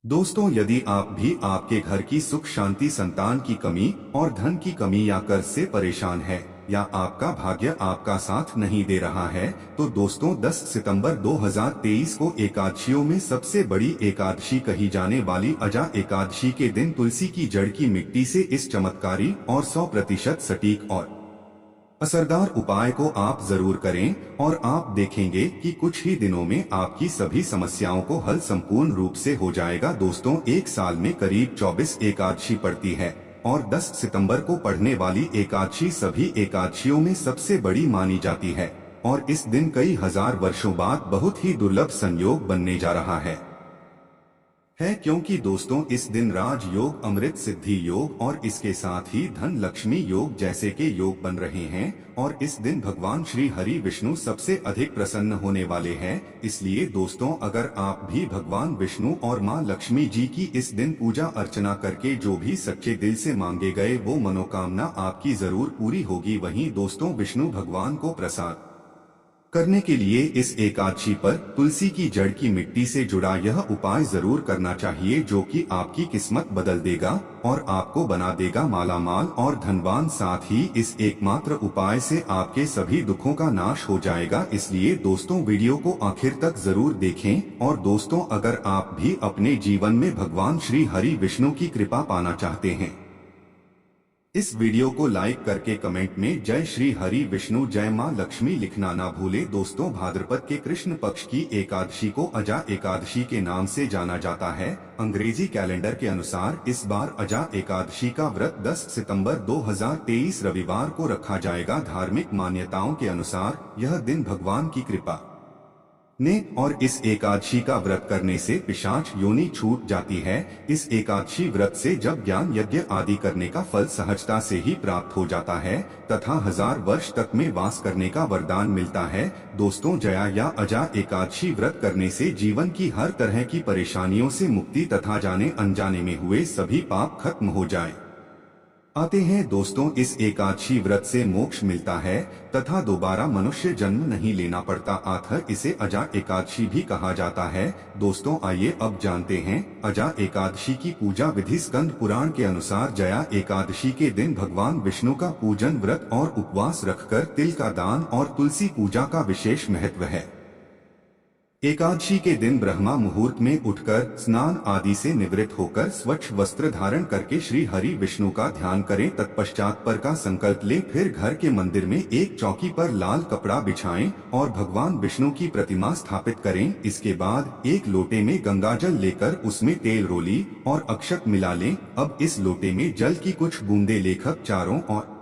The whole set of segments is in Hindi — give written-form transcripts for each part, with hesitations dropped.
दोस्तों, यदि आप भी आपके घर की सुख शांति, संतान की कमी और धन की कमी या कर्ज से परेशान है, या आपका भाग्य आपका साथ नहीं दे रहा है, तो दोस्तों 10 सितंबर 2023 को एकादशियों में सबसे बड़ी एकादशी कही जाने वाली अजा एकादशी के दिन तुलसी की जड़ की मिट्टी से इस चमत्कारी और 100% सटीक और असरदार उपाय को आप जरूर करें और आप देखेंगे कि कुछ ही दिनों में आपकी सभी समस्याओं को हल संपूर्ण रूप से हो जाएगा। दोस्तों, एक साल में करीब 24 एकादशी पड़ती है और 10 सितंबर को पढ़ने वाली एकादशी सभी एकादशियों में सबसे बड़ी मानी जाती है और इस दिन कई हजार वर्षों बाद बहुत ही दुर्लभ संयोग बनने जा रहा है, क्योंकि दोस्तों इस दिन राज योग, अमृत सिद्धि योग और इसके साथ ही धन लक्ष्मी योग जैसे के योग बन रहे हैं और इस दिन भगवान श्री हरि विष्णु सबसे अधिक प्रसन्न होने वाले हैं। इसलिए दोस्तों, अगर आप भी भगवान विष्णु और मां लक्ष्मी जी की इस दिन पूजा अर्चना करके जो भी सच्चे दिल से मांगे गए वो मनोकामना आपकी जरूर पूरी होगी। वहीं दोस्तों, विष्णु भगवान को प्रसाद करने के लिए इस एकादशी पर तुलसी की जड़ की मिट्टी से जुड़ा यह उपाय जरूर करना चाहिए, जो कि आपकी किस्मत बदल देगा और आपको बना देगा मालामाल और धनवान। साथ ही इस एकमात्र उपाय से आपके सभी दुखों का नाश हो जाएगा। इसलिए दोस्तों, वीडियो को आखिर तक जरूर देखें। और दोस्तों, अगर आप भी अपने जीवन में भगवान श्री हरि विष्णु की कृपा पाना चाहते हैं, इस वीडियो को लाइक करके कमेंट में जय श्री हरि विष्णु, जय मां लक्ष्मी लिखना ना भूले। दोस्तों, भाद्रपद के कृष्ण पक्ष की एकादशी को अजा एकादशी के नाम से जाना जाता है। अंग्रेजी कैलेंडर के अनुसार इस बार अजा एकादशी का व्रत 10 सितंबर 2023 रविवार को रखा जाएगा। धार्मिक मान्यताओं के अनुसार यह दिन भगवान की कृपा ने और इस एकादशी का व्रत करने से पिशाच योनि छूट जाती है। इस एकादशी व्रत से जब ज्ञान यज्ञ आदि करने का फल सहजता से ही प्राप्त हो जाता है तथा 1000 वर्ष तक में वास करने का वरदान मिलता है। दोस्तों, जया या अजा एकादशी व्रत करने से जीवन की हर तरह की परेशानियों से मुक्ति तथा जाने अनजाने में हुए सभी पाप खत्म हो जाए आते हैं। दोस्तों, इस एकादशी व्रत से मोक्ष मिलता है तथा दोबारा मनुष्य जन्म नहीं लेना पड़ता। आखिर इसे अजा एकादशी भी कहा जाता है। दोस्तों, आइए अब जानते हैं अजा एकादशी की पूजा विधि। स्कंद पुराण के अनुसार जया एकादशी के दिन भगवान विष्णु का पूजन, व्रत और उपवास रखकर तिल का दान और तुलसी पूजा का विशेष महत्व है। एकादशी के दिन ब्रह्मा मुहूर्त में उठकर स्नान आदि से निवृत्त होकर स्वच्छ वस्त्र धारण करके श्री हरि विष्णु का ध्यान करें। तत्पश्चात पर का संकल्प लें। फिर घर के मंदिर में एक चौकी पर लाल कपड़ा बिछाएं और भगवान विष्णु की प्रतिमा स्थापित करें। इसके बाद एक लोटे में गंगाजल लेकर उसमें तेल, रोली और अक्षत मिला लें। अब इस लोटे में जल की कुछ बूंदे लेकर चारों ओर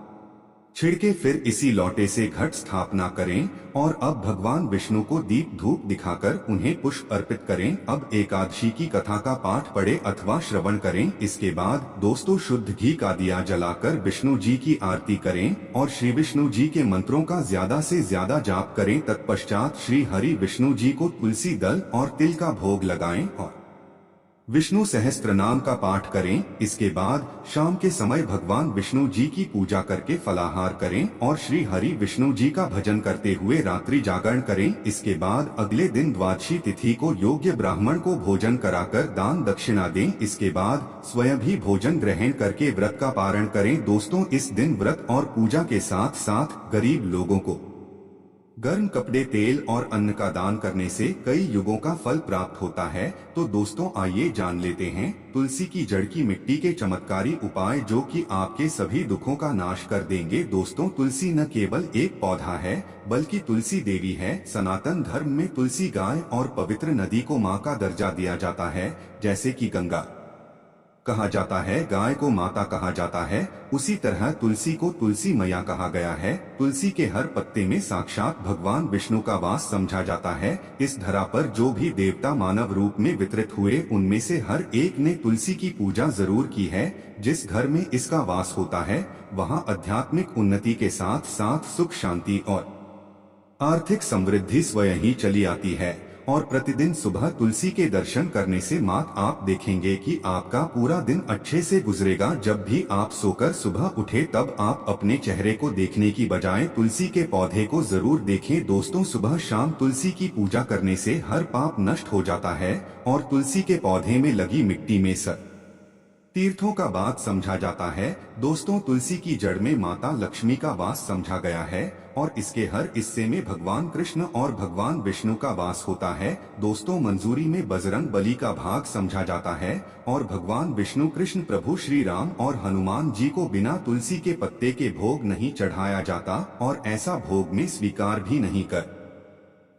छिड़के फिर इसी लोटे से घट स्थापना करें और अब भगवान विष्णु को दीप धूप दिखाकर उन्हें पुष्प अर्पित करें। अब एकादशी की कथा का पाठ पढ़े अथवा श्रवण करें। इसके बाद दोस्तों, शुद्ध घी का दिया जलाकर विष्णु जी की आरती करें और श्री विष्णु जी के मंत्रों का ज्यादा से ज्यादा जाप करें। तत्पश्चात श्री हरि विष्णु जी को तुलसी दल और तिल का भोग लगाएं और विष्णु सहस्त्र नाम का पाठ करें। इसके बाद शाम के समय भगवान विष्णु जी की पूजा करके फलाहार करें और श्री हरि विष्णु जी का भजन करते हुए रात्रि जागरण करें। इसके बाद अगले दिन द्वादशी तिथि को योग्य ब्राह्मण को भोजन कराकर दान दक्षिणा दें। इसके बाद स्वयं भी भोजन ग्रहण करके व्रत का पारण करें। दोस्तों, इस दिन व्रत और पूजा के साथ साथ गरीब लोगों को गर्म कपड़े, तेल और अन्न का दान करने से कई युगों का फल प्राप्त होता है। तो दोस्तों, आइए जान लेते हैं तुलसी की जड़ की मिट्टी के चमत्कारी उपाय, जो कि आपके सभी दुखों का नाश कर देंगे। दोस्तों, तुलसी न केवल एक पौधा है बल्कि तुलसी देवी है। सनातन धर्म में तुलसी गाय और पवित्र नदी को माँ का दर्जा दिया जाता है। जैसे कि गंगा कहा जाता है, गाय को माता कहा जाता है, उसी तरह तुलसी को तुलसी मैया कहा गया है। तुलसी के हर पत्ते में साक्षात भगवान विष्णु का वास समझा जाता है। इस धरा पर जो भी देवता मानव रूप में वितरित हुए उनमें से हर एक ने तुलसी की पूजा जरूर की है। जिस घर में इसका वास होता है वहाँ आध्यात्मिक उन्नति के साथ साथ सुख शांति और आर्थिक समृद्धि स्वयं ही चली आती है। और प्रतिदिन सुबह तुलसी के दर्शन करने से मात्र आप देखेंगे कि आपका पूरा दिन अच्छे से गुजरेगा। जब भी आप सोकर सुबह उठे तब आप अपने चेहरे को देखने की बजाय तुलसी के पौधे को जरूर देखें। दोस्तों, सुबह शाम तुलसी की पूजा करने से हर पाप नष्ट हो जाता है और तुलसी के पौधे में लगी मिट्टी में तीर्थों का वास समझा जाता है। दोस्तों, तुलसी की जड़ में माता लक्ष्मी का वास समझा गया है और इसके हर हिस्से में भगवान कृष्ण और भगवान विष्णु का वास होता है। दोस्तों, मंजूरी में बजरंग बली का भाग समझा जाता है और भगवान विष्णु, कृष्ण प्रभु श्री राम और हनुमान जी को बिना तुलसी के पत्ते के भोग नहीं चढ़ाया जाता और ऐसा भोग में स्वीकार भी नहीं कर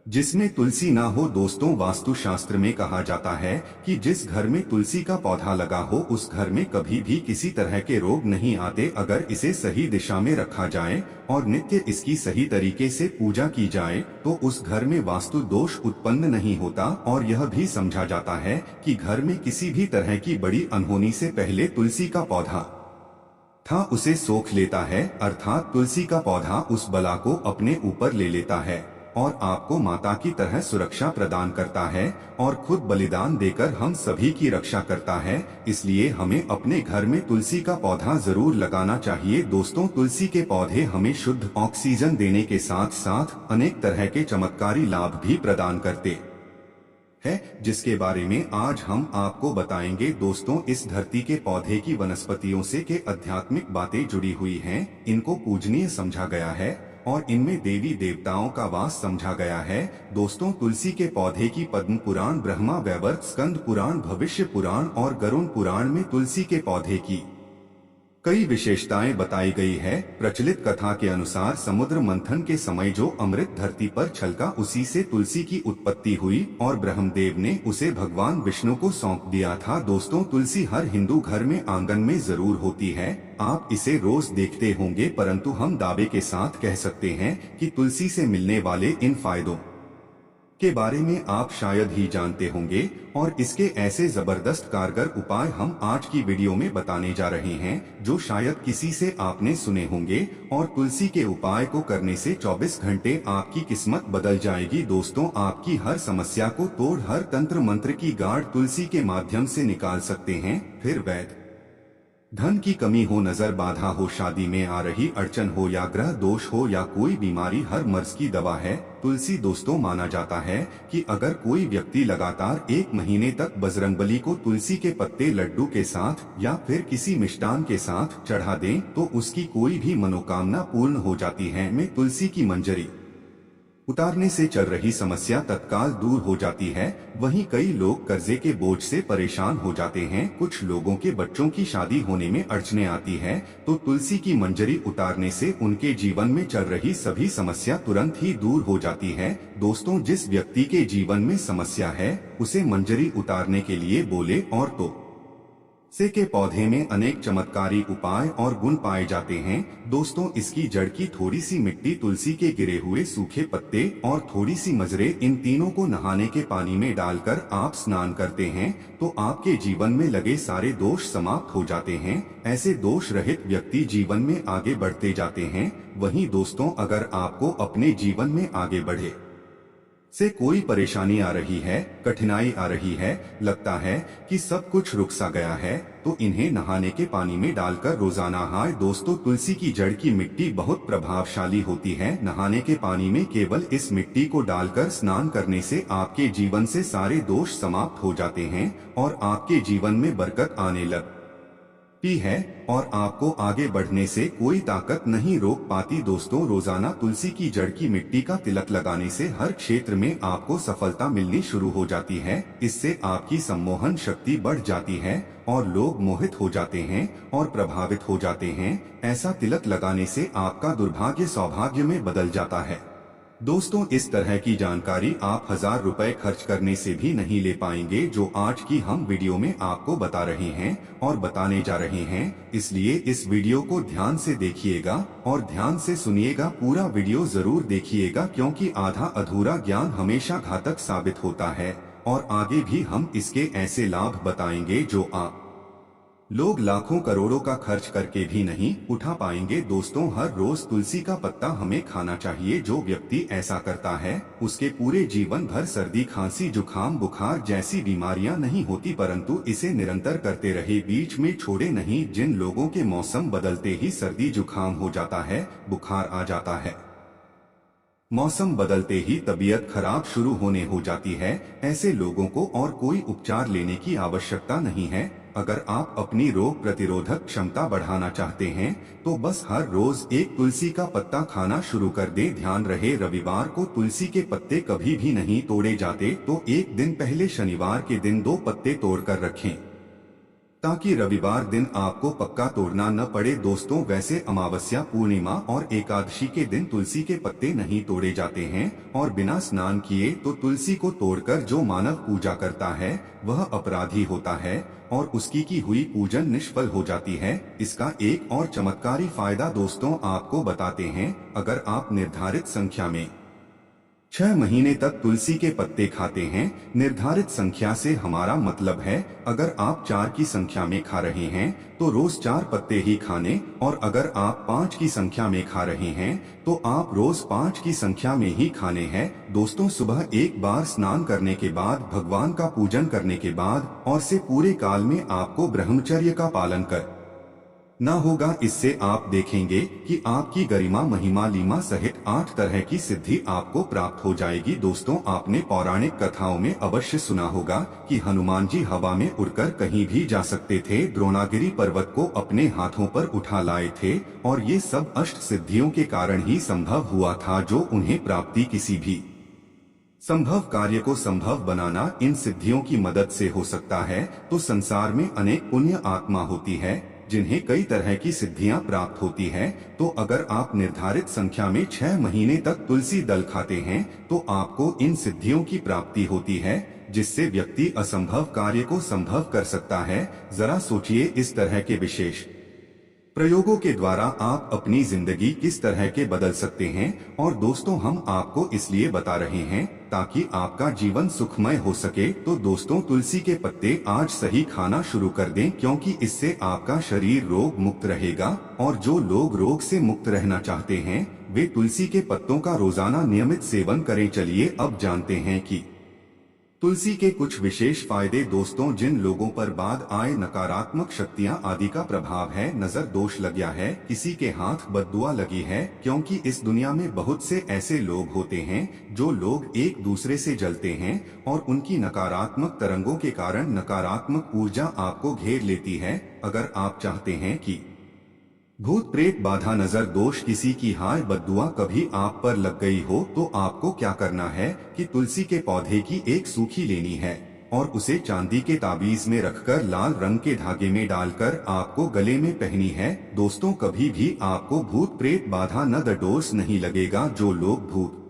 जिसमें तुलसी ना हो। दोस्तों, वास्तु शास्त्र में कहा जाता है कि जिस घर में तुलसी का पौधा लगा हो उस घर में कभी भी किसी तरह के रोग नहीं आते। अगर इसे सही दिशा में रखा जाए और नित्य इसकी सही तरीके से पूजा की जाए तो उस घर में वास्तु दोष उत्पन्न नहीं होता। और यह भी समझा जाता है कि घर में किसी भी तरह की बड़ी अनहोनी से पहले तुलसी का पौधा था उसे सोख लेता है, अर्थात तुलसी का पौधा उस बला को अपने ऊपर ले लेता है और आपको माता की तरह सुरक्षा प्रदान करता है और खुद बलिदान देकर हम सभी की रक्षा करता है। इसलिए हमें अपने घर में तुलसी का पौधा जरूर लगाना चाहिए। दोस्तों, तुलसी के पौधे हमें शुद्ध ऑक्सीजन देने के साथ साथ अनेक तरह के चमत्कारी लाभ भी प्रदान करते है, जिसके बारे में आज हम आपको बताएंगे। दोस्तों, इस धरती के पौधे की वनस्पतियों से के आध्यात्मिक बातें जुड़ी हुई हैं, इनको पूजनीय समझा गया है और इनमें देवी देवताओं का वास समझा गया है। दोस्तों, तुलसी के पौधे की पद्म पुराण, ब्रह्मा वैवर्त, स्कंद पुराण, भविष्य पुराण और गरुण पुराण में तुलसी के पौधे की कई विशेषताएं बताई गई है। प्रचलित कथा के अनुसार समुद्र मंथन के समय जो अमृत धरती पर छलका उसी से तुलसी की उत्पत्ति हुई और ब्रह्मदेव ने उसे भगवान विष्णु को सौंप दिया था। दोस्तों, तुलसी हर हिंदू घर में आंगन में जरूर होती है। आप इसे रोज देखते होंगे, परंतु हम दावे के साथ कह सकते हैं कि तुलसी से मिलने वाले इन फायदों के बारे में आप शायद ही जानते होंगे और इसके ऐसे जबरदस्त कारगर उपाय हम आज की वीडियो में बताने जा रहे हैं जो शायद किसी से आपने सुने होंगे और तुलसी के उपाय को करने से 24 घंटे आपकी किस्मत बदल जाएगी। दोस्तों, आपकी हर समस्या को तोड़ हर तंत्र मंत्र की गाढ़ तुलसी के माध्यम से निकाल सकते हैं। फिर वैध धन की कमी हो, नजर बाधा हो, शादी में आ रही अड़चन हो या ग्रह दोष हो या कोई बीमारी, हर मर्ज की दवा है तुलसी। दोस्तों, माना जाता है कि अगर कोई व्यक्ति लगातार 1 महीने तक बजरंगबली को तुलसी के पत्ते लड्डू के साथ या फिर किसी मिष्टान के साथ चढ़ा दें तो उसकी कोई भी मनोकामना पूर्ण हो जाती है। में तुलसी की मंजरी उतारने से चल रही समस्या तत्काल दूर हो जाती है। वहीं कई लोग कर्जे के बोझ से परेशान हो जाते हैं। कुछ लोगों के बच्चों की शादी होने में अड़चने आती है तो तुलसी की मंजरी उतारने से उनके जीवन में चल रही सभी समस्या तुरंत ही दूर हो जाती है। दोस्तों, जिस व्यक्ति के जीवन में समस्या है उसे मंजरी उतारने के लिए बोले और तो से के पौधे में अनेक चमत्कारी उपाय और गुण पाए जाते हैं। दोस्तों, इसकी जड़ की थोड़ी सी मिट्टी, तुलसी के गिरे हुए सूखे पत्ते और थोड़ी सी मजरे, इन तीनों को नहाने के पानी में डालकर आप स्नान करते हैं तो आपके जीवन में लगे सारे दोष समाप्त हो जाते हैं। ऐसे दोष रहित व्यक्ति जीवन में आगे बढ़ते जाते हैं। वहीं दोस्तों, अगर आपको अपने जीवन में आगे बढ़े से कोई परेशानी आ रही है, कठिनाई आ रही है, लगता है कि सब कुछ रुक सा गया है, तो इन्हें नहाने के पानी में डालकर रोजाना नहाएं। दोस्तों, तुलसी की जड़ की मिट्टी बहुत प्रभावशाली होती है। नहाने के पानी में केवल इस मिट्टी को डालकर स्नान करने से आपके जीवन से सारे दोष समाप्त हो जाते हैं और आपके जीवन में बरकत आने लगती है और आपको आगे बढ़ने से कोई ताकत नहीं रोक पाती। दोस्तों, रोजाना तुलसी की जड़ की मिट्टी का तिलक लगाने से हर क्षेत्र में आपको सफलता मिलनी शुरू हो जाती है। इससे आपकी सम्मोहन शक्ति बढ़ जाती है और लोग मोहित हो जाते हैं और प्रभावित हो जाते हैं। ऐसा तिलक लगाने से आपका दुर्भाग्य सौभाग्य में बदल जाता है। दोस्तों, इस तरह की जानकारी आप 1000 रुपए खर्च करने से भी नहीं ले पाएंगे जो आज की हम वीडियो में आपको बता रहे हैं और बताने जा रहे हैं। इसलिए इस वीडियो को ध्यान से देखिएगा और ध्यान से सुनिएगा। पूरा वीडियो जरूर देखिएगा क्योंकि आधा अधूरा ज्ञान हमेशा घातक साबित होता है और आगे भी हम इसके ऐसे लाभ बताएंगे जो आप लोग लाखों करोड़ों का खर्च करके भी नहीं उठा पाएंगे। दोस्तों, हर रोज तुलसी का पत्ता हमें खाना चाहिए। जो व्यक्ति ऐसा करता है उसके पूरे जीवन भर सर्दी, खांसी, जुकाम, बुखार जैसी बीमारियां नहीं होती, परंतु इसे निरंतर करते रहे, बीच में छोड़े नहीं। जिन लोगों के मौसम बदलते ही सर्दी जुकाम हो जाता है, बुखार आ जाता है, मौसम बदलते ही तबीयत खराब शुरू होने हो जाती है, ऐसे लोगों को और कोई उपचार लेने की आवश्यकता नहीं है। अगर आप अपनी रोग प्रतिरोधक क्षमता बढ़ाना चाहते हैं तो बस हर रोज एक तुलसी का पत्ता खाना शुरू कर दें। ध्यान रहे, रविवार को तुलसी के पत्ते कभी भी नहीं तोड़े जाते, तो एक दिन पहले शनिवार के दिन 2 पत्ते तोड़कर रखें ताकि रविवार दिन आपको पक्का तोड़ना न पड़े। दोस्तों, वैसे अमावस्या, पूर्णिमा और एकादशी के दिन तुलसी के पत्ते नहीं तोड़े जाते हैं और बिना स्नान किए तो तुलसी को तोड़कर जो मानव पूजा करता है वह अपराधी होता है और उसकी की हुई पूजन निष्फल हो जाती है। इसका एक और चमत्कारी फायदा दोस्तों आपको बताते हैं। अगर आप निर्धारित संख्या में 6 महीने तक तुलसी के पत्ते खाते हैं, निर्धारित संख्या से हमारा मतलब है अगर आप 4 की संख्या में खा रहे हैं तो रोज 4 पत्ते ही खाने, और अगर आप 5 की संख्या में खा रहे हैं तो आप रोज 5 की संख्या में ही खाने हैं। दोस्तों, सुबह एक बार स्नान करने के बाद, भगवान का पूजन करने के बाद और से पूरे काल में आपको ब्रह्मचर्य का पालन कर ना होगा। इससे आप देखेंगे कि आपकी गरिमा, महिमा, लीमा सहित 8 तरह की सिद्धि आपको प्राप्त हो जाएगी। दोस्तों, आपने पौराणिक कथाओं में अवश्य सुना होगा कि हनुमान जी हवा में उड़कर कहीं भी जा सकते थे, द्रोणागिरी पर्वत को अपने हाथों पर उठा लाए थे, और ये सब अष्ट सिद्धियों के कारण ही संभव हुआ था, जो उन्हें प्राप्ति किसी भी संभव कार्य को संभव बनाना इन सिद्धियों की मदद से हो सकता है। तो संसार में अनेक पुण्य आत्मा होती है जिन्हें कई तरह की सिद्धियां प्राप्त होती है। तो अगर आप निर्धारित संख्या में 6 महीने तक तुलसी दल खाते हैं तो आपको इन सिद्धियों की प्राप्ति होती है, जिससे व्यक्ति असंभव कार्य को संभव कर सकता है। जरा सोचिए, इस तरह के विशेष प्रयोगों के द्वारा आप अपनी जिंदगी किस तरह के बदल सकते हैं। और दोस्तों, हम आपको इसलिए बता रहे हैं ताकि आपका जीवन सुखमय हो सके। तो दोस्तों, तुलसी के पत्ते आज सही खाना शुरू कर दें, क्योंकि इससे आपका शरीर रोग मुक्त रहेगा। और जो लोग रोग से मुक्त रहना चाहते हैं वे तुलसी के पत्तों का रोजाना नियमित सेवन करें। चलिए अब जानते हैं कि तुलसी के कुछ विशेष फायदे। दोस्तों, जिन लोगों पर बाद आए, नकारात्मक शक्तियां आदि का प्रभाव है, नजर दोष लग गया है, किसी के हाथ बददुआ लगी है, क्योंकि इस दुनिया में बहुत से ऐसे लोग होते हैं जो लोग एक दूसरे से जलते हैं और उनकी नकारात्मक तरंगों के कारण नकारात्मक ऊर्जा आपको घेर लेती है। अगर आप चाहते हैं कि भूत प्रेत, बाधा, नजर दोष, किसी की हाय बद्दुआ कभी आप पर लग गई हो तो आपको क्या करना है कि तुलसी के पौधे की एक सूखी लेनी है और उसे चांदी के ताबीज में रखकर लाल रंग के धागे में डालकर आपको गले में पहनी है। दोस्तों, कभी भी आपको भूत प्रेत बाधा नजर दोष नहीं लगेगा। जो लोग भूत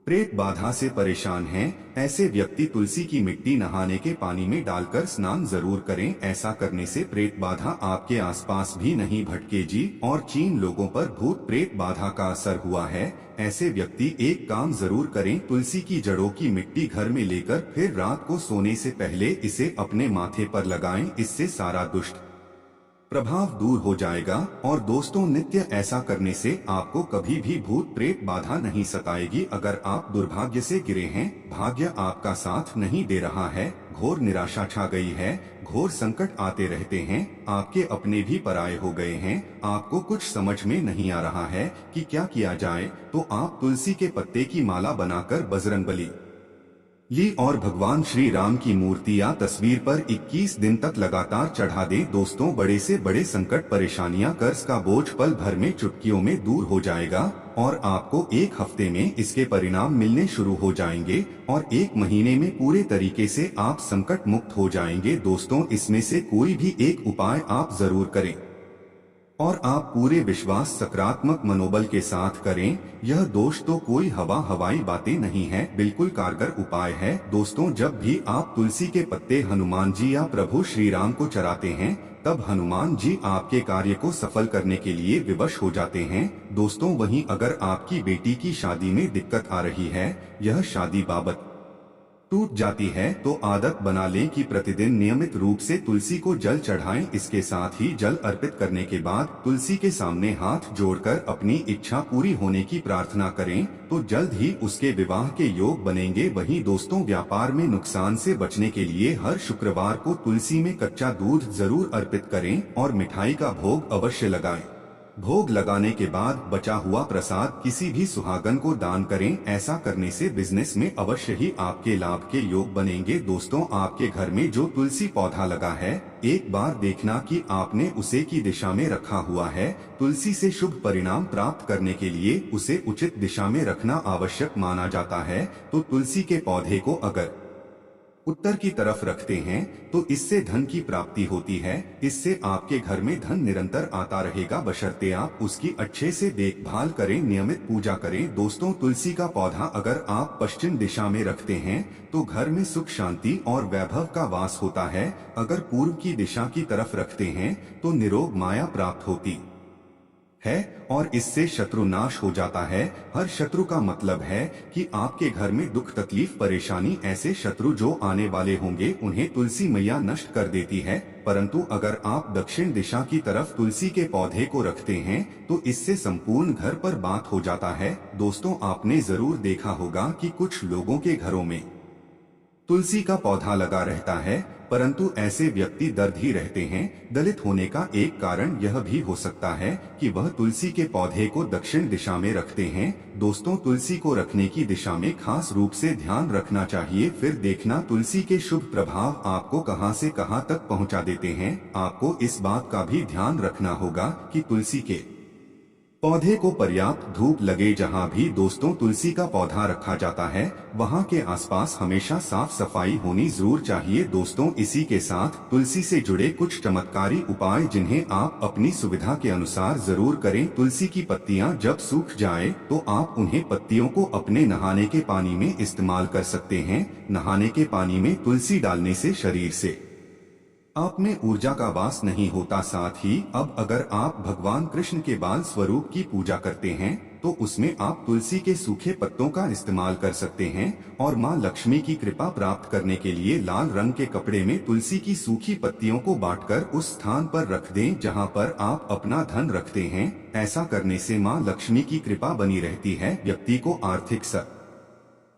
प्रेत बाधा से परेशान हैं, ऐसे व्यक्ति तुलसी की मिट्टी नहाने के पानी में डालकर स्नान जरूर करें। ऐसा करने से प्रेत बाधा आपके आसपास भी नहीं भटकेगी। और जिन लोगों पर भूत प्रेत बाधा का असर हुआ है, ऐसे व्यक्ति एक काम जरूर करें, तुलसी की जड़ों की मिट्टी घर में लेकर फिर रात को सोने से पहले इसे अपने माथे पर लगाएं। इससे सारा दुष्ट प्रभाव दूर हो जाएगा। और दोस्तों, नित्य ऐसा करने से आपको कभी भी भूत प्रेत बाधा नहीं सताएगी। अगर आप दुर्भाग्य से गिरे हैं, भाग्य आपका साथ नहीं दे रहा है, घोर निराशा छा गई है, घोर संकट आते रहते हैं, आपके अपने भी पराये हो गए हैं, आपको कुछ समझ में नहीं आ रहा है कि क्या किया जाए, तो आप तुलसी के पत्ते की माला बनाकर बजरंगबली ली और भगवान श्री राम की मूर्ति या तस्वीर पर 21 दिन तक लगातार चढ़ा दें। दोस्तों, बड़े से बड़े संकट, परेशानियां, कर्ज का बोझ पल भर में, चुटकियों में दूर हो जाएगा और आपको 1 हफ्ते में इसके परिणाम मिलने शुरू हो जाएंगे और 1 महीने में पूरे तरीके से आप संकट मुक्त हो जाएंगे। दोस्तों, इसमें से कोई भी एक उपाय आप जरूर करें और आप पूरे विश्वास, सकारात्मक मनोबल के साथ करें। यह दोष तो कोई हवाई बातें नहीं है, बिल्कुल कारगर उपाय है। दोस्तों, जब भी आप तुलसी के पत्ते हनुमान जी या प्रभु श्री राम को चढ़ाते हैं, तब हनुमान जी आपके कार्य को सफल करने के लिए विवश हो जाते हैं। दोस्तों, वहीं अगर आपकी बेटी की शादी में दिक्कत आ रही है, यह शादी बाबत टूट जाती है तो आदत बना लें कि प्रतिदिन नियमित रूप से तुलसी को जल चढ़ाएं। इसके साथ ही जल अर्पित करने के बाद तुलसी के सामने हाथ जोड़कर अपनी इच्छा पूरी होने की प्रार्थना करें तो जल्द ही उसके विवाह के योग बनेंगे। वहीं दोस्तों, व्यापार में नुकसान से बचने के लिए हर शुक्रवार को तुलसी में कच्चा दूध जरूर अर्पित करें और मिठाई का भोग अवश्य लगाएं। भोग लगाने के बाद बचा हुआ प्रसाद किसी भी सुहागन को दान करें। ऐसा करने से बिजनेस में अवश्य ही आपके लाभ के योग बनेंगे। दोस्तों, आपके घर में जो तुलसी पौधा लगा है, एक बार देखना कि आपने उसे की दिशा में रखा हुआ है। तुलसी से शुभ परिणाम प्राप्त करने के लिए उसे उचित दिशा में रखना आवश्यक माना जाता है। तो तुलसी के पौधे को अगर उत्तर की तरफ रखते हैं तो इससे धन की प्राप्ति होती है। इससे आपके घर में धन निरंतर आता रहेगा, बशर्ते आप उसकी अच्छे से देखभाल करें, नियमित पूजा करें। दोस्तों, तुलसी का पौधा अगर आप पश्चिम दिशा में रखते हैं तो घर में सुख, शांति और वैभव का वास होता है। अगर पूर्व की दिशा की तरफ रखते हैं तो निरोग माया प्राप्त होती है और इससे शत्रु नाश हो जाता है। हर शत्रु का मतलब है कि आपके घर में दुख, तकलीफ, परेशानी, ऐसे शत्रु जो आने वाले होंगे उन्हें तुलसी मैया नष्ट कर देती है। परंतु अगर आप दक्षिण दिशा की तरफ तुलसी के पौधे को रखते हैं तो इससे संपूर्ण घर पर बात हो जाता है। दोस्तों, आपने जरूर देखा होगा कि कुछ लोगों के घरों में तुलसी का पौधा लगा रहता है परंतु ऐसे व्यक्ति दर्द ही रहते हैं। दलित होने का एक कारण यह भी हो सकता है कि वह तुलसी के पौधे को दक्षिण दिशा में रखते हैं। दोस्तों, तुलसी को रखने की दिशा में खास रूप से ध्यान रखना चाहिए। फिर देखना तुलसी के शुभ प्रभाव आपको कहां से कहां तक पहुंचा देते हैं। आपको इस बात का भी ध्यान रखना होगा कि तुलसी के पौधे को पर्याप्त धूप लगे। जहाँ भी दोस्तों तुलसी का पौधा रखा जाता है वहाँ के आसपास हमेशा साफ सफाई होनी जरूर चाहिए। दोस्तों, इसी के साथ तुलसी से जुड़े कुछ चमत्कारी उपाय जिन्हें आप अपनी सुविधा के अनुसार जरूर करें। तुलसी की पत्तियाँ जब सूख जाए तो आप उन्हें पत्तियों को अपने नहाने के पानी में इस्तेमाल कर सकते हैं। नहाने के पानी में तुलसी डालने से शरीर से आप में ऊर्जा का वास नहीं होता। साथ ही अब अगर आप भगवान कृष्ण के बाल स्वरूप की पूजा करते हैं तो उसमें आप तुलसी के सूखे पत्तों का इस्तेमाल कर सकते हैं। और मां लक्ष्मी की कृपा प्राप्त करने के लिए लाल रंग के कपड़े में तुलसी की सूखी पत्तियों को बांटकर उस स्थान पर रख दें जहां पर आप अपना धन रखते हैं। ऐसा करने से मां लक्ष्मी की कृपा बनी रहती है। व्यक्ति को आर्थिक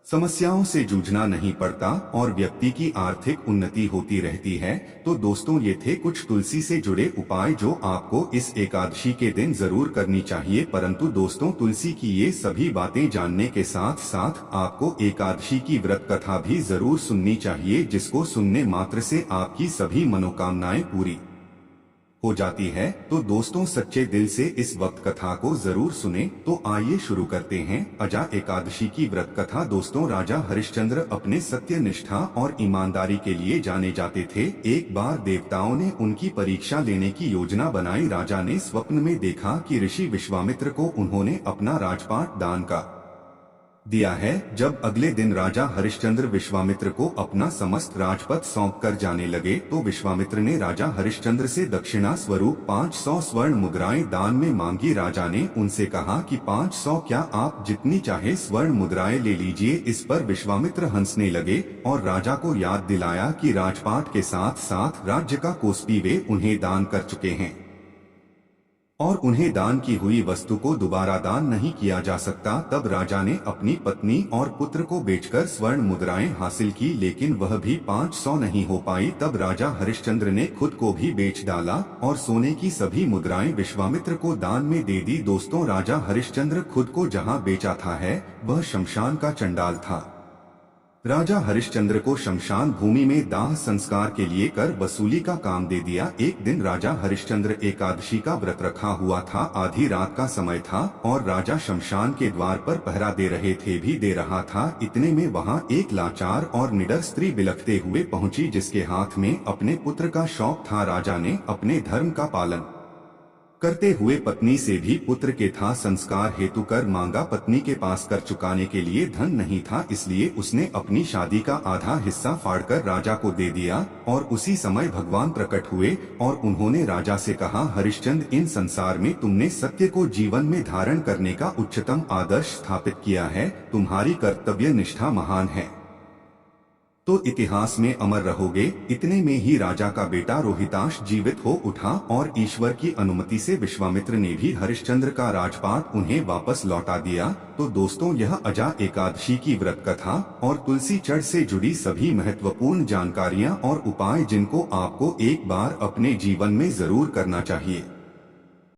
समस्याओं से जूझना नहीं पड़ता और व्यक्ति की आर्थिक उन्नति होती रहती है। तो दोस्तों, ये थे कुछ तुलसी से जुड़े उपाय जो आपको इस एकादशी के दिन जरूर करनी चाहिए। परंतु दोस्तों, तुलसी की ये सभी बातें जानने के साथ साथ आपको एकादशी की व्रत कथा भी जरूर सुननी चाहिए, जिसको सुनने मात्र से आपकी सभी मनोकामनाएं पूरी हो जाती है। तो दोस्तों, सच्चे दिल से इस वक्त कथा को जरूर सुने। तो आइए शुरू करते हैं अजा एकादशी की व्रत कथा। दोस्तों, राजा हरिश्चंद्र अपने सत्य, निष्ठा और ईमानदारी के लिए जाने जाते थे। एक बार देवताओं ने उनकी परीक्षा लेने की योजना बनाई। राजा ने स्वप्न में देखा कि ऋषि विश्वामित्र को उन्होंने अपना राजपाट दान का दिया है। जब अगले दिन राजा हरिश्चंद्र विश्वामित्र को अपना समस्त राजपद सौंपकर जाने लगे तो विश्वामित्र ने राजा हरिश्चंद्र से दक्षिणा स्वरूप 500 स्वर्ण मुद्राएं दान में मांगी। राजा ने उनसे कहा कि 500 क्या, आप जितनी चाहे स्वर्ण मुद्राएं ले लीजिए। इस पर विश्वामित्र हंसने लगे और राजा को याद दिलाया कि राजपाट के साथ साथ राज्य का कोष भी वे उन्हें दान कर चुके हैं और उन्हें दान की हुई वस्तु को दोबारा दान नहीं किया जा सकता। तब राजा ने अपनी पत्नी और पुत्र को बेचकर स्वर्ण मुद्राएं हासिल की, लेकिन वह भी 500 नहीं हो पाई। तब राजा हरिश्चंद्र ने खुद को भी बेच डाला और सोने की सभी मुद्राएं विश्वामित्र को दान में दे दी। दोस्तों, राजा हरिश्चंद्र खुद को जहां बेचा था वह शमशान का चंडाल था। राजा हरिश्चंद्र को शमशान भूमि में दाह संस्कार के लिए कर वसूली का काम दे दिया। एक दिन राजा हरिश्चंद्र एकादशी का व्रत रखा हुआ था। आधी रात का समय था और राजा शमशान के द्वार पर पहरा दे रहे थे भी दे रहा था। इतने में वहां एक लाचार और निडर स्त्री बिलखते हुए पहुंची, जिसके हाथ में अपने पुत्र का शौक था। राजा ने अपने धर्म का पालन करते हुए पत्नी से भी पुत्र के था संस्कार हेतु कर मांगा। पत्नी के पास कर चुकाने के लिए धन नहीं था, इसलिए उसने अपनी शादी का आधा हिस्सा फाड़कर राजा को दे दिया। और उसी समय भगवान प्रकट हुए और उन्होंने राजा से कहा, हरिश्चंद्र, इन संसार में तुमने सत्य को जीवन में धारण करने का उच्चतम आदर्श स्थापित किया है। तुम्हारी कर्तव्य निष्ठा महान है। तो इतिहास में अमर रहोगे। इतने में ही राजा का बेटा रोहिताश जीवित हो उठा और ईश्वर की अनुमति से विश्वामित्र ने भी हरिश्चंद्र का राजपाट उन्हें वापस लौटा दिया। तो दोस्तों, यह अजा एकादशी की व्रत कथा और तुलसी चढ़ से जुड़ी सभी महत्वपूर्ण जानकारियां और उपाय जिनको आपको एक बार अपने जीवन में जरूर करना चाहिए।